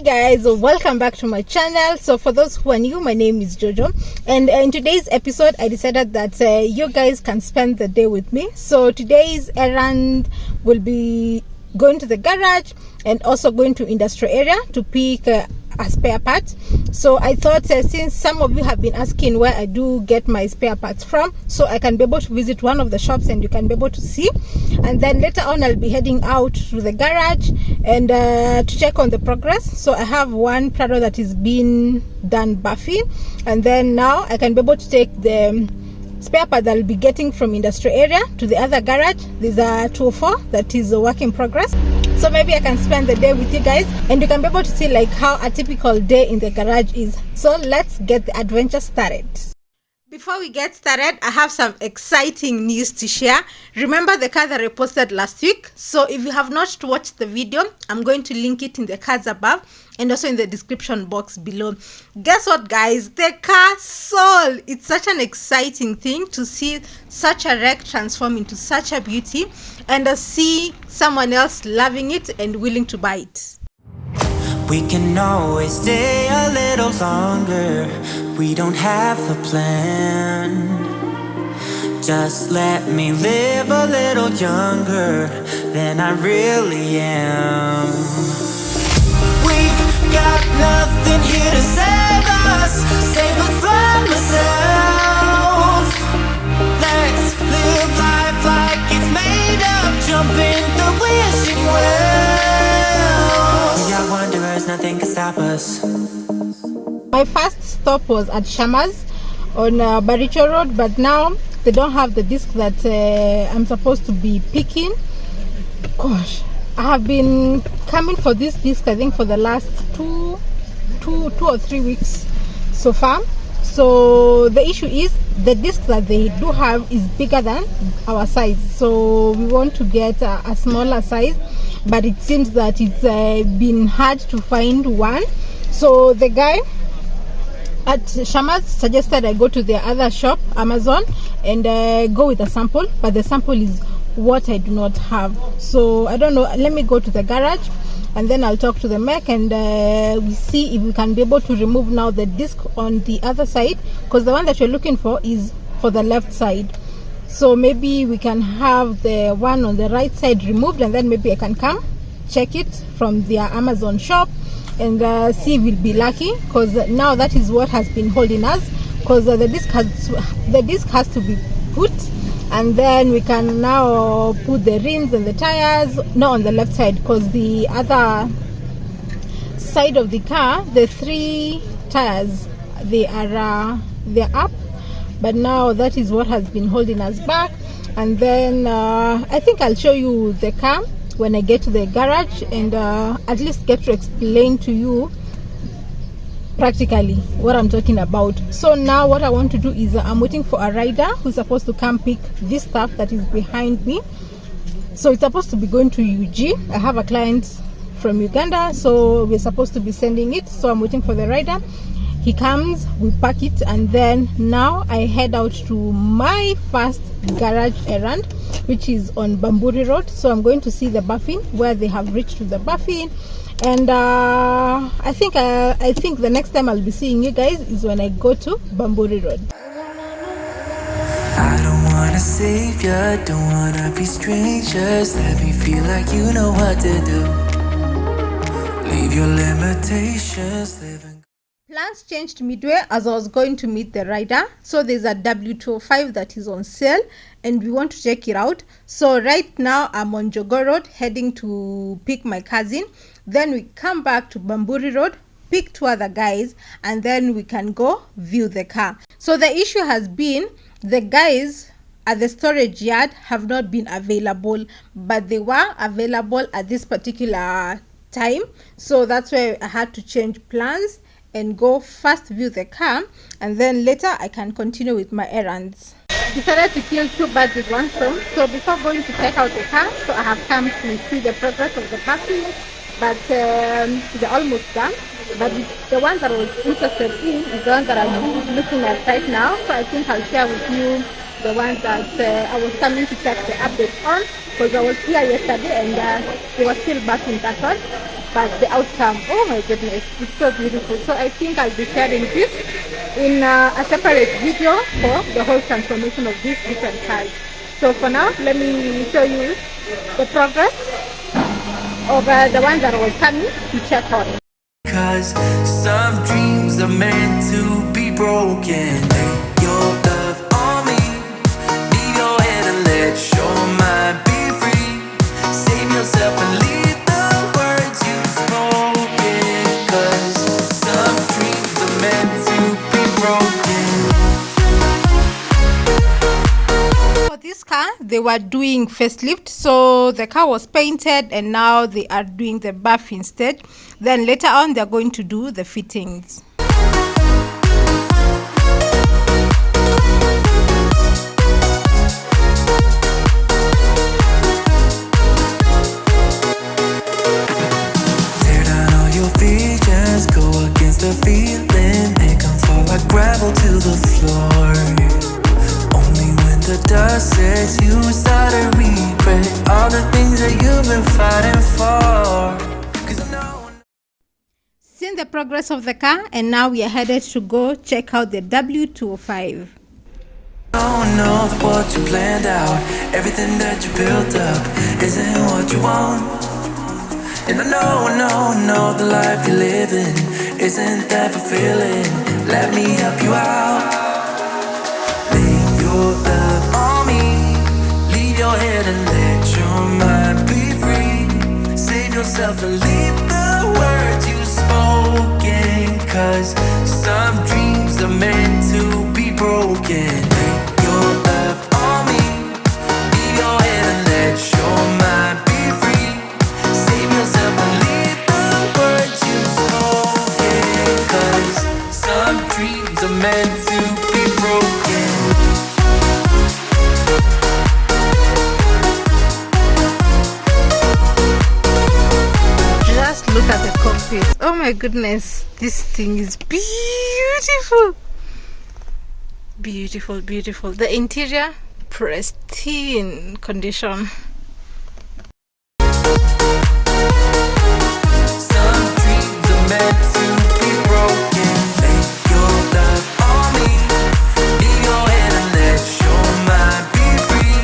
Hey guys, welcome back to my channel. So for those who are new, my name is Jojo, and in today's episode I decided that you guys can spend the day with me. So today's errand will be going to the garage and also going to industrial area to pick a spare part. So I thought since some of you have been asking where I do get my spare parts from, so I can be able to visit one of the shops and you can be able to see, and then later on I'll be heading out to the garage and to check on the progress. So I have one Prado that is being done buffing, and then now I can be able to take the spare part that I'll be getting from industrial area to the other garage. There's a 204 that is a work in progress. So maybe I can spend the day with you guys and you can be able to see like how a typical day in the garage is. So let's get the adventure started. Before we get started, I have some exciting news to share. Remember the car that I posted last week? So if you have not watched the video, I'm going to link it in the cards above and also in the description box below. Guess what, guys? The car sold. It's such an exciting thing to see such a wreck transform into such a beauty and see someone else loving it and willing to buy it. We can always stay a little longer. We don't have a plan. Just let me live a little younger than I really am. We've got nothing here to save us from ourselves. Let's live life like it's made up. Jump in the wishing well. We are wanderers, nothing can stop us. My first stop was at Shama's on Baricho Road, but now they don't have the disc that I'm supposed to be picking. Gosh, I have been coming for this disc I think for the last two or 3 weeks so far. So the issue is the disc that they do have is bigger than our size, so we want to get a smaller size, but it seems that it's been hard to find one. So the guy at Shama's suggested I go to the other shop, Amazon, and go with a sample, but the sample is what I do not have. So I don't know, let me go to the garage and then I'll talk to the mech and we see if we can be able to remove now the disc on the other side, because the one that you're looking for is for the left side. So maybe we can have the one on the right side removed, and then maybe I can come check it from their Amazon shop and see if we'll be lucky, because now that is what has been holding us, because the disc has to be put, and then we can now put the rims and the tires, not on the left side, because the other side of the car, the 3 tires, they're up, but now that is what has been holding us back. And then I think I'll show you the car when I get to the garage and at least get to explain to you practically what I'm talking about. So now what I want to do is I'm waiting for a rider who's supposed to come pick this stuff that is behind me. So it's supposed to be going to UG. I have a client from Uganda, so we're supposed to be sending it. So I'm waiting for the rider. He comes, we pack it, and then now I head out to my first garage errand, which is on Bamburi Road. So I'm going to see the buffing, where they have reached to the buffing, and I think the next time I'll be seeing you guys is when I go to Bamburi Road. I don't wanna save ya, don't wanna be strangers. Let me feel like you know what to do. Leave your limitations, live and Plans changed midway as I was going to meet the rider. So there's a W205 that is on sale and we want to check it out. So right now I'm on Jojo Road heading to pick my cousin. Then we come back to Bamburi Road, pick 2 other guys, and then we can go view the car. So the issue has been the guys at the storage yard have not been available, but they were available at this particular time. So that's why I had to change plans and go first view the car, and then later I can continue with my errands. Decided to kill 2 birds with 1 stone. So before going to check out the car, so I have come to see the progress of the parking, but they're almost done. But the one that I was interested in is the one that I'm looking at right now. So I think I'll share with you the ones that I was coming to check the updates on, because I was here yesterday and it was still back in that one. but the outcome, oh my goodness, it's so beautiful. So I think I'll be sharing this in a separate video for the whole transformation of these different cars. So for now, let me show you the progress of the one that was coming to check on. Cause some dreams are meant to be broken. Lay your love on me, leave your head and let your mind be free. Save yourself and leave the words you've spoken. Cause some dreams are meant to be broken. For this car, they were doing facelift, so the car was painted and now they are doing the buff instead. Then later on they're going to do the fittings. Tear down all your features, go against the feeling, make them fall like gravel to the floor. Only when the dust says you start to regret all the things that you've been fighting for. 'Cause I know. Seen the progress of the car, and now we are headed to go check out the W205. Don't know what you planned out, everything that you built up isn't what you want. And I know the life you're living isn't that fulfilling. Let me help you out. Lay your love on me, leave your head and let your mind be free. Save yourself and leave the words you spoken. Cause some dreams are meant to be broken. Lay your love on me, leave your head and let your mind be free. Save yourself and leave the words you spoken. Cause some dreams are meant to be broken. Just look at the cockpit. Oh my goodness, this thing is beautiful. Beautiful, beautiful. The interior, pristine condition. Some dreams are meant to be broken. Lay your love on me, leave your head and let your mind be free.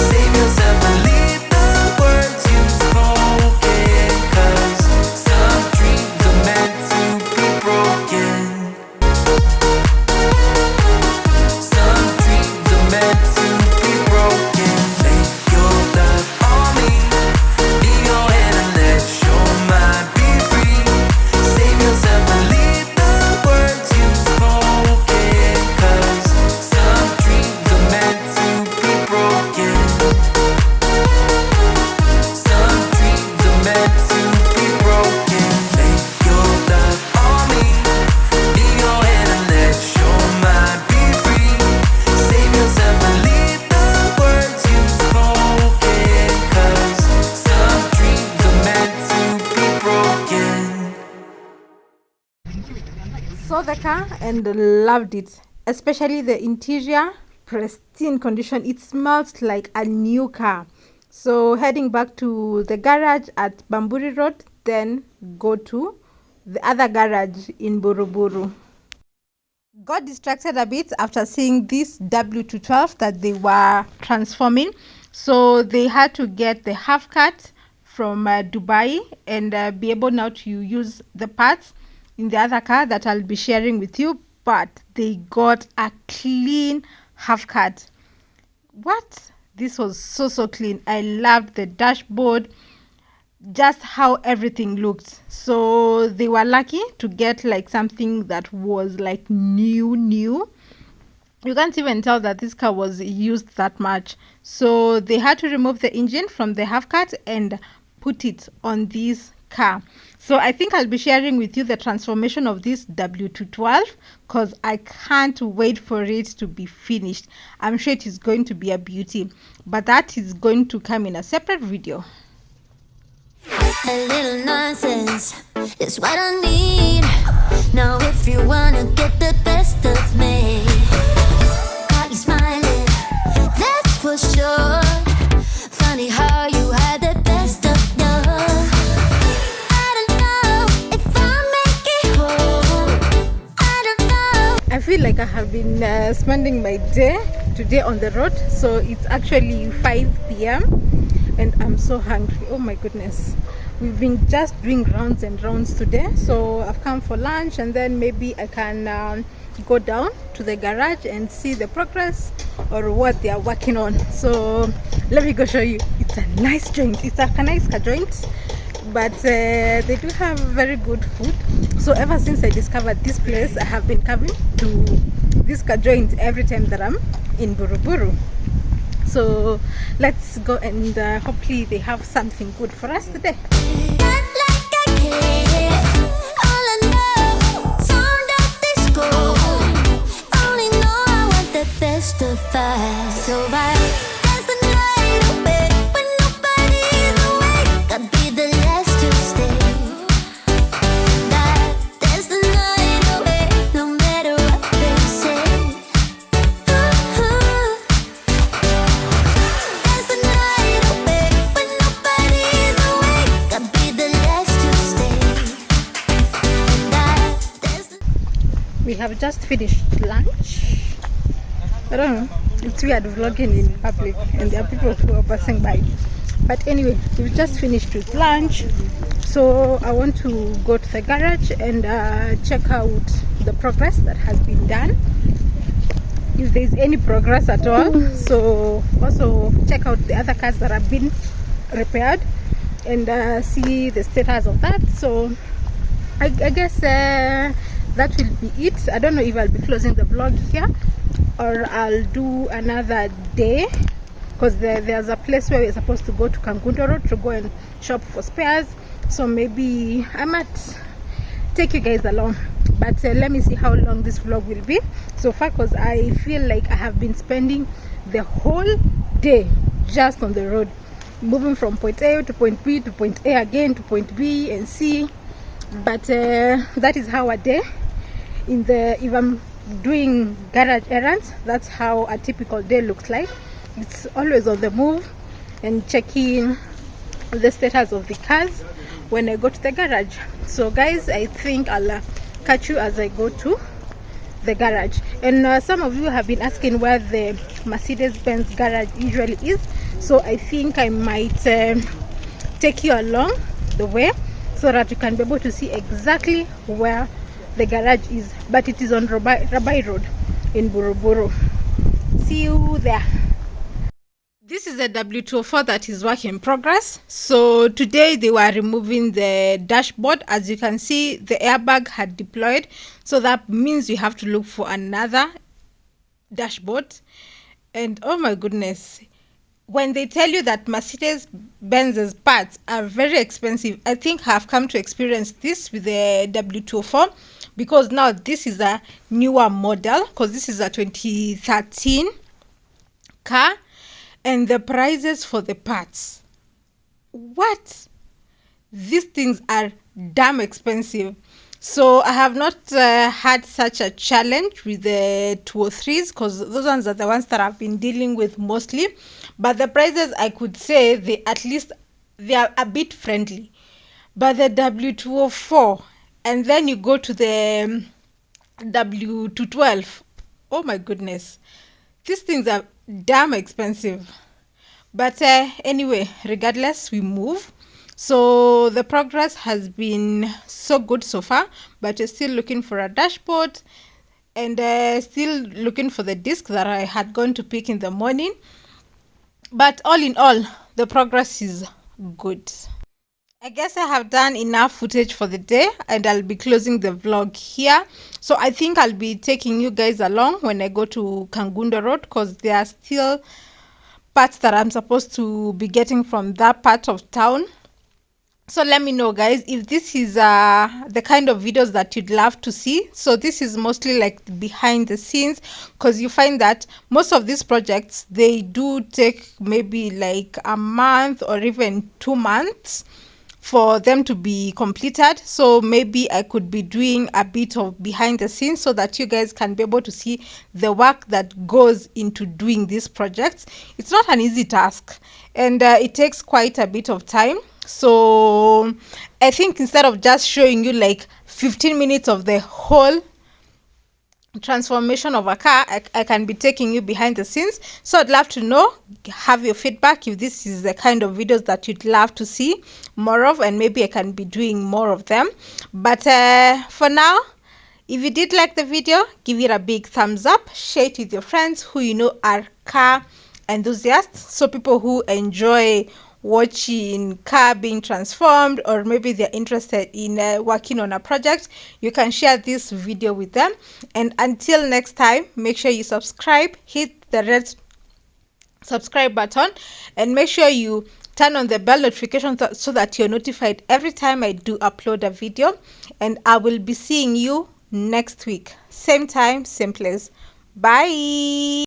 Save yourself and leave the words you spoken. Cause some dreams are meant to be broken. Some dreams are meant to be broken. Lay your love on me, leave your head and let your mind be free. Save yourself and leave the words you spoken. Cause some dreams are meant to be broken. Some dreams are meant to be broken. Lay your love on me, leave your head and let your mind be free. Save yourself and leave the words you spoken. Cause some dreams are meant to be broken. Saw the car and loved it, especially the interior, pristine condition. It smells like a new car. So heading back to the garage at Bamburi Road, then go to the other garage in Buruburu. Got distracted a bit after seeing this W212 that they were transforming, so they had to get the half cut from Dubai and be able now to use the parts in the other car that I'll be sharing with you. But they got a clean half cut. What? This was so clean. I loved the dashboard, just how everything looked. So they were lucky to get like something that was like new. You can't even tell that this car was used that much. So they had to remove the engine from the half cut and put it on this car. So I think I'll be sharing with you the transformation of this W212 because I can't wait for it to be finished. I'm sure it is going to be a beauty, but that is going to come in a separate video. A little nonsense is what I need. Now if you wanna get the best of me, got you smiling, that's for sure. Funny how you had the best of love. I don't feel like I have been spending my day today on the road. So it's actually 5 p.m. and I'm so hungry. Oh my goodness, we've been just doing rounds and rounds today, so I've come for lunch, and then maybe I can go down to the garage and see the progress or what they are working on. So let me go show you. It's a nice joint, it's a nice joint, but they do have very good food. So ever since I discovered this place, I have been coming to this joint every time that I'm in Buruburu. So let's go, and hopefully they have something good for us today. We have just finished lunch. I don't know, it's weird vlogging in public and there are people who are passing by. But anyway, we've just finished with lunch. So I want to go to the garage and check out the progress that has been done, if there's any progress at all. So also check out the other cars that have been repaired and see the status of that. So I guess that will be it. I don't know if I'll be closing the vlog here or I'll do another day, because there's a place where we're supposed to go to Kangundo Road to go and shop for spares. So maybe I might take you guys along, but let me see how long this vlog will be so far, because I feel like I have been spending the whole day just on the road, moving from point A to point B to point A again to point B and C. But that is how a day if I'm doing garage errands, that's how a typical day looks like. It's always on the move and checking the status of the cars when I go to the garage. So guys, I think I'll catch you as I go to the garage. And some of you have been asking where the Mercedes-Benz garage usually is, so I think I might take you along the way so that you can be able to see exactly where the garage is. But it is on Rabai Road in Buruburu. See you there. This is the W204 that is work in progress. So today they were removing the dashboard. As you can see, the airbag had deployed, so that means you have to look for another dashboard. And oh my goodness, when they tell you that Mercedes-Benz's parts are very expensive, I think I've come to experience this with the W204, because now this is a newer model, because this is a 2013 car, and the prices for the parts, what? These things are damn expensive. So I have not had such a challenge with the 203s, because those ones are the ones that I've been dealing with mostly. But the prices, I could say they are a bit friendly. But the W204, and then you go to the W212, oh my goodness, these things are damn expensive. But anyway, regardless, we move. So the progress has been so good so far, but we're still looking for a dashboard and still looking for the disc that I had gone to pick in the morning. But all in all, the progress is good. I guess I have done enough footage for the day, and I'll be closing the vlog here. So I think I'll be taking you guys along when I go to Kangundo Road, because there are still parts that I'm supposed to be getting from that part of town. So let me know, guys, if this is the kind of videos that you'd love to see. So this is mostly like behind the scenes, because you find that most of these projects, they do take maybe like a month or even 2 months for them to be completed. So maybe I could be doing a bit of behind the scenes so that you guys can be able to see the work that goes into doing these projects. It's not an easy task, and it takes quite a bit of time. So I think instead of just showing you like 15 minutes of the whole transformation of a car, I can be taking you behind the scenes. So I'd love to know, have your feedback, if this is the kind of videos that you'd love to see more of, and maybe I can be doing more of them. But for now, if you did like the video, give it a big thumbs up, share it with your friends who you know are car enthusiasts, so people who enjoy watching car being transformed, or maybe they're interested in working on a project. You can share this video with them. And until next time, make sure you subscribe, hit the red subscribe button, and make sure you turn on the bell notification so that you're notified every time I do upload a video. And I will be seeing you next week, same time, same place. Bye.